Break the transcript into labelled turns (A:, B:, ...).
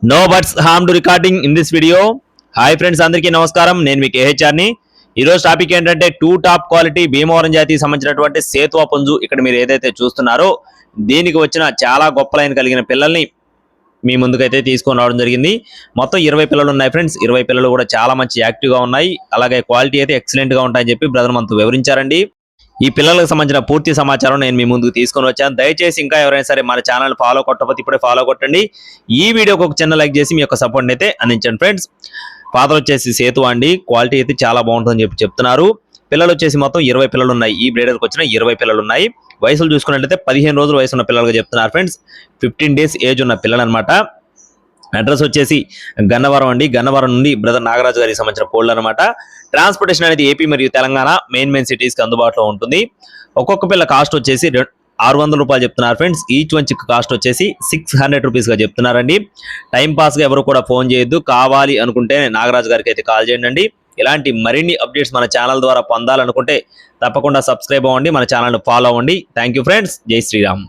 A: No buts harm to recording in this video. Hi friends, అందరికీ నమస్కారం. నేను మీ కేహెచ్ఆర్ని. ఈరోజు టాపిక్ ఏంటంటే టాప్ క్వాలిటీ భీమవరం జాతికి సంబంధించినటువంటి సేతువా పుంజు. ఇక్కడ మీరు ఏదైతే చూస్తున్నారో దీనికి వచ్చిన చాలా గొప్ప లైన్ కలిగిన పిల్లల్ని మీ ముందుకైతే తీసుకొని రావడం జరిగింది. మొత్తం 20 పిల్లలు ఉన్నాయి ఫ్రెండ్స్. 20 పిల్లలు కూడా చాలా మంచి యాక్టివ్గా ఉన్నాయి. అలాగే క్వాలిటీ అయితే ఎక్సలెంట్గా ఉంటాయని చెప్పి బ్రదర్ మనతో వివరించారండి. ఈ పిల్లలకు సంబంధించిన పూర్తి సమాచారం నేను మీ ముందుకు తీసుకొని వచ్చాను. దయచేసి ఇంకా ఎవరైనా సరే మన ఛానల్ ఫాలో కొట్టకపోతే ఇప్పుడే ఫాలో కొట్టండి. ఈ వీడియోకి ఒక చిన్న లైక్ చేసి మీ యొక్క సపోర్ట్ అయితే అందించండి ఫ్రెండ్స్. ఫాదర్ వచ్చేసి సేతు అండి. క్వాలిటీ అయితే చాలా బాగుంటుందని చెప్తున్నారు. పిల్లలు వచ్చేసి మొత్తం 20 పిల్లలు ఉన్నాయి. ఈ బ్రీడర్కి వచ్చిన 20 పిల్లలు ఉన్నాయి. వయసులు చూసుకున్నట్లయితే 15 రోజుల వయసు ఉన్న పిల్లలుగా చెప్తున్నారు ఫ్రెండ్స్. 15 డేస్ ఏజ్ ఉన్న పిల్లలు అనమాట. అడ్రస్ వచ్చేసి గన్నవరం అండి. గన్నవరం నుండి బ్రదర్ నాగరాజు గారికి సంబంధించిన కోళ్ళు అనమాట. ట్రాన్స్పోర్టేషన్ అనేది ఏపీ మరియు తెలంగాణ మెయిన్ సిటీస్కి అందుబాటులో ఉంటుంది. ఒక్కొక్క పిల్ల కాస్ట్ వచ్చేసి 600 రూపాయలు చెప్తున్నారు friends. Each one chick cost వచ్చేసి 600 రూపీస్గా చెప్తున్నారండి. టైం పాస్గా ఎవరు కూడా ఫోన్ చేయొద్దు. కావాలి అనుకుంటే నాగరాజు గారికి అయితే కాల్ చేయండి. ఇలాంటి మరిన్ని అప్డేట్స్ మన ఛానల్ ద్వారా పొందాలనుకుంటే తప్పకుండా సబ్స్క్రైబ్ అవ్వండి, మన ఛానల్ని ఫాలో అవ్వండి. Thank you friends. జై శ్రీరామ్.